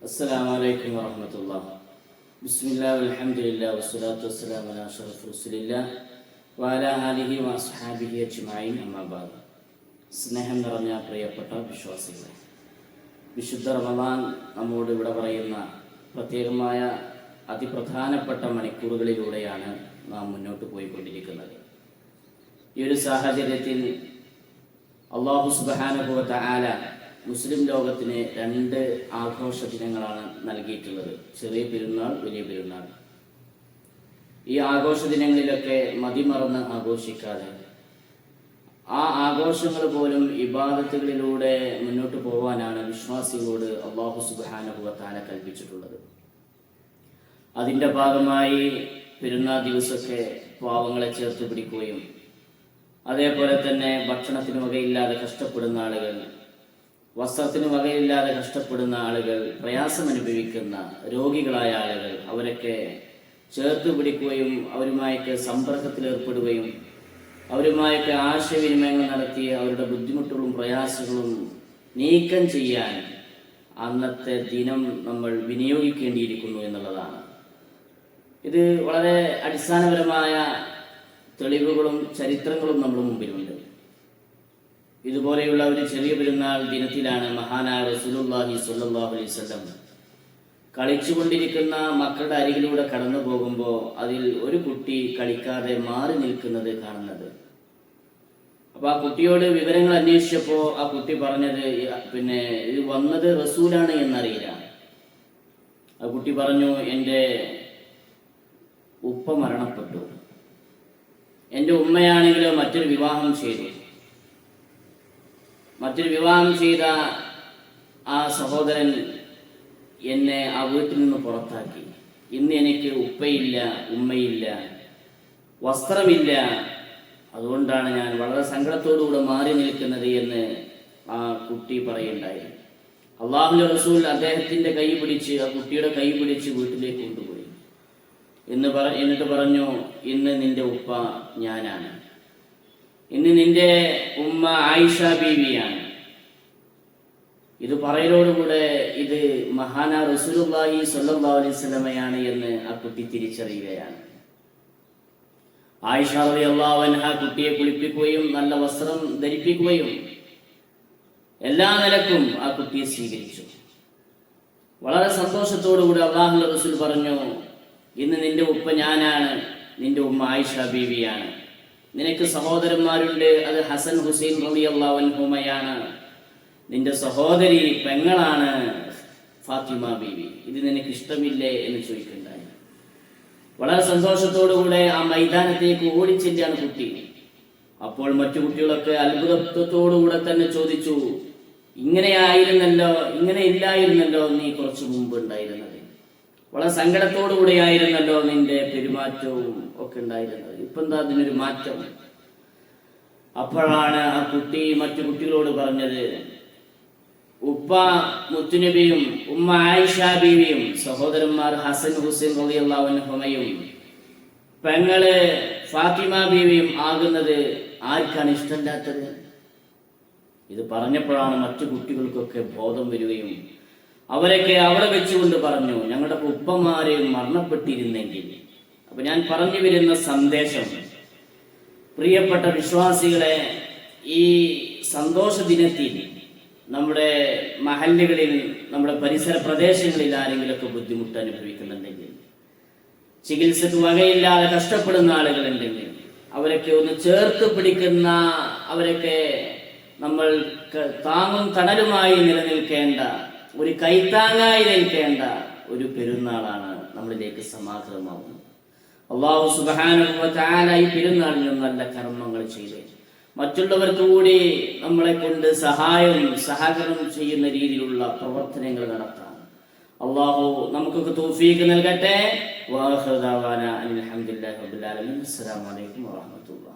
السلام عليكم ورحمة الله. بسم الله والحمد لله والصلاة والسلام على أشرف رسول الله وعلى آله وأصحابه أجمعين أما بعد. സ്നേഹം നിറഞ്ഞ പ്രിയപ്പെട്ട വിശ്വാസികളെ, വിശുദ്ധ റമദാൻ നമ്മോട് ഇവിടെ പറയുന്ന പ്രത്യേകമായ അതിപ്രധാനപ്പെട്ട മണിക്കൂറുകളിലൂടെയാണ് നാം മുന്നോട്ട് പോയിക്കൊണ്ടിരിക്കുന്നത്. ഈ ഒരു സാഹചര്യത്തിൽ അല്ലാഹു സുബ്ഹാനഹു വ തആല മുസ്ലിം ലോകത്തിന് 2 ആഘോഷ ദിനങ്ങളാണ് നൽകിയിട്ടുള്ളത്: ചെറിയ പെരുന്നാൾ, വലിയ പെരുന്നാൾ. ഈ ആഘോഷ ദിനങ്ങളിലൊക്കെ മതിമറന്ന് ആഘോഷിക്കാതെ ആ ആഘോഷങ്ങൾ പോലും ഇബാദത്തുകളിലൂടെ മുന്നോട്ട് പോകാനാണ് വിശ്വാസികളോട് അല്ലാഹു സുബ്ഹാനഹു വ തആല കൽപ്പിച്ചിട്ടുള്ളത്. അതിൻ്റെ ഭാഗമായി പെരുന്നാൾ ദിവസമൊക്കെ പാവങ്ങളെ ചേർത്ത് പിടിക്കുകയും അതേപോലെ തന്നെ ഭക്ഷണത്തിന് വകയില്ലാതെ കഷ്ടപ്പെടുന്ന ആളുകൾ, വസ്ത്രത്തിന് വകയില്ലാതെ കഷ്ടപ്പെടുന്ന ആളുകൾ, പ്രയാസം അനുഭവിക്കുന്ന രോഗികളായ ആളുകൾ, അവരൊക്കെ ചേർത്ത് പിടിക്കുകയും അവരുമായൊക്കെ സമ്പർക്കത്തിലേർപ്പെടുകയും അവരുമായൊക്കെ ആശയവിനിമയങ്ങൾ നടത്തി അവരുടെ ബുദ്ധിമുട്ടുകളും പ്രയാസങ്ങളും നീക്കം ചെയ്യാൻ അന്നത്തെ ദിനം നമ്മൾ വിനിയോഗിക്കേണ്ടിയിരിക്കുന്നു എന്നുള്ളതാണ്. ഇത് വളരെ അടിസ്ഥാനപരമായ തെളിവുകളും ചരിത്രങ്ങളും നമ്മുടെ മുമ്പിലുണ്ട്. ഇതുപോലെയുള്ള ഒരു ചെറിയ പെരുന്നാൾ ദിനത്തിലാണ് മഹാനായ റസൂലുള്ളാഹി സ്വല്ലല്ലാഹു അലൈഹി വസല്ലം കളിച്ചുകൊണ്ടിരിക്കുന്ന മക്കളുടെ അരികിലൂടെ കടന്നു പോകുമ്പോൾ അതിൽ ഒരു കുട്ടി കളിക്കാതെ മാറി നിൽക്കുന്നത് കാണുന്നത്. അപ്പോൾ ആ കുട്ടിയോട് വിവരങ്ങൾ അന്വേഷിച്ചപ്പോൾ ആ കുട്ടി പറഞ്ഞത്, ഇത് വന്നത് റസൂലാണ് എന്നറിയില്ല. ആ കുട്ടി പറഞ്ഞു, എൻ്റെ ഉപ്പ മരണപ്പെട്ടു, എൻ്റെ ഉമ്മയാണെങ്കിലോ മറ്റൊരു വിവാഹം ചെയ്ത ആ സഹോദരൻ എന്നെ ആ വീട്ടിൽ നിന്ന് പുറത്താക്കി. ഇന്ന് എനിക്ക് ഉപ്പയില്ല, ഉമ്മയില്ല, വസ്ത്രമില്ല. അതുകൊണ്ടാണ് ഞാൻ വളരെ സങ്കടത്തോടുകൂടെ മാറി നിൽക്കുന്നത് എന്ന് ആ കുട്ടി പറയുണ്ടായി. അള്ളാഹുവിൻ്റെ റസൂൽ അദ്ദേഹത്തിൻ്റെ കൈ പിടിച്ച്, ആ കുട്ടിയുടെ കൈ പിടിച്ച് വീട്ടിലേക്ക് കൊണ്ടുപോയി. എന്നിട്ട് പറഞ്ഞു, ഇന്ന് നിന്റെ ഉപ്പ ഞാനാണ്, ഇന്ന് നിന്റെ ഉമ്മ ആയിഷ ബീവിയാണ്. ഇത് പറയലോടുകൂടെ ഇത് മഹാനാ റസൂലുള്ളാഹി സ്വല്ലല്ലാഹു അലൈഹി വസല്ലമയാണ് എന്ന് ആ കുട്ടി തിരിച്ചറിയുകയാണ്. ആയിഷ റളിയല്ലാഹു അൻഹ കുട്ടിയെ കുളിപ്പിക്കുകയും നല്ല വസ്ത്രം ധരിപ്പിക്കുകയും എല്ലാ നിലക്കും ആ കുട്ടിയെ സ്വീകരിച്ചു. വളരെ സന്തോഷത്തോടുകൂടി അല്ലാഹുവിന്റെ റസൂൽ പറഞ്ഞു, ഇന്ന് നിന്റെ ഉപ്പ ഞാനാണ്, നിന്റെ ഉമ്മ ആയിഷ ബീവിയാണ്. നിനക്ക് സഹോദരന്മാരുണ്ട്, അത് ഹസൻ ഹുസൈൻ റളിയല്ലാഹു അൻഹുമയാണ്. നിന്റെ സഹോദരി പെങ്ങളാണ് ഫാത്തിമ ബീവി. ഇത് നിനക്ക് ഇഷ്ടമില്ലേ എന്ന് ചോദിക്കുന്നുണ്ടായി. വളരെ സന്തോഷത്തോടുകൂടെ ആ മൈതാനത്തേക്ക് ഓടിച്ചെല്ലാണ് കുട്ടി. അപ്പോൾ മറ്റു കുട്ടികളൊക്കെ അത്ഭുതത്തോടുകൂടെ തന്നെ ചോദിച്ചു, ഇങ്ങനെ ഇല്ലായിരുന്നല്ലോ നീ കുറച്ചു മുമ്പ് ഉണ്ടായിരുന്നത്, വളരെ സങ്കടത്തോടുകൂടിയായിരുന്നല്ലോ നിന്റെ പെരുമാറ്റവും ഒക്കെ ഉണ്ടായിരുന്നത്, ഇപ്പൊ എന്താ അതിനൊരു മാറ്റം? അപ്പോഴാണ് ആ കുട്ടി മറ്റു കുട്ടികളോട് പറഞ്ഞത്, ഉപ്പ മുത്തുനബിയും ഉമ്മ ആയിഷ ബീവിയും സഹോദരന്മാർ ഹസൻ ഹുസൈൻ റളിയല്ലാഹു അൻഹുമയും പെങ്ങള് ഫാത്തിമ ബീവിയും ആകുന്നത് ആർക്കാണ് ഇഷ്ടമില്ലാത്തത്? ഇത് പറഞ്ഞപ്പോഴാണ് മറ്റു കുട്ടികൾക്കൊക്കെ ബോധം വരികയും അവരൊക്കെ അവിടെ വെച്ചുകൊണ്ട് പറഞ്ഞു, ഞങ്ങളുടെ ഉപ്പമാരെ മരണപ്പെട്ടിരുന്നെങ്കിൽ. അപ്പൊ ഞാൻ പറഞ്ഞു വരുന്ന സന്ദേശം, പ്രിയപ്പെട്ട വിശ്വാസികളെ, ഈ സന്തോഷ ദിനത്തിൽ നമ്മുടെ മഹല്ലുകളിൽ, നമ്മുടെ പരിസര പ്രദേശങ്ങളിൽ ആരെങ്കിലുമൊക്കെ ബുദ്ധിമുട്ട് അനുഭവിക്കുന്നുണ്ടെങ്കിൽ, ചികിത്സക്ക് വകയില്ലാതെ കഷ്ടപ്പെടുന്ന ആളുകളുണ്ടെങ്കിൽ അവരൊക്കെ ഒന്ന് ചേർത്ത് പിടിക്കുന്ന, അവരൊക്കെ നമ്മൾ താങ്ങും തണലുമായി നിലനിൽക്കേണ്ട, ഒരു കൈത്താങ്ങായി നിൽക്കേണ്ട ഒരു പെരുന്നാളാണ് നമ്മളിലേക്ക് സമാഗതമാവുന്നത്. അല്ലാഹു സുബ്ഹാനഹു വ തആല ഈ പെരുന്നാളിലും നല്ല കർമ്മങ്ങൾ ചെയ്ത് മറ്റുള്ളവർക്ക് കൂടി നമ്മളെ കൊണ്ട് സഹകരണം ചെയ്യുന്ന രീതിയിലുള്ള പ്രവർത്തനങ്ങൾ നടത്താം. അല്ലാഹു നമുക്കൊക്കെ തൗഫീഖ് നൽകട്ടെ. വആഖിറു ദഅവാനാ അൽഹംദുലില്ലാഹി റബ്ബിൽ ആലമീൻ. അസ്സലാമു അലൈക്കും വറഹ്മത്തുള്ളാഹി.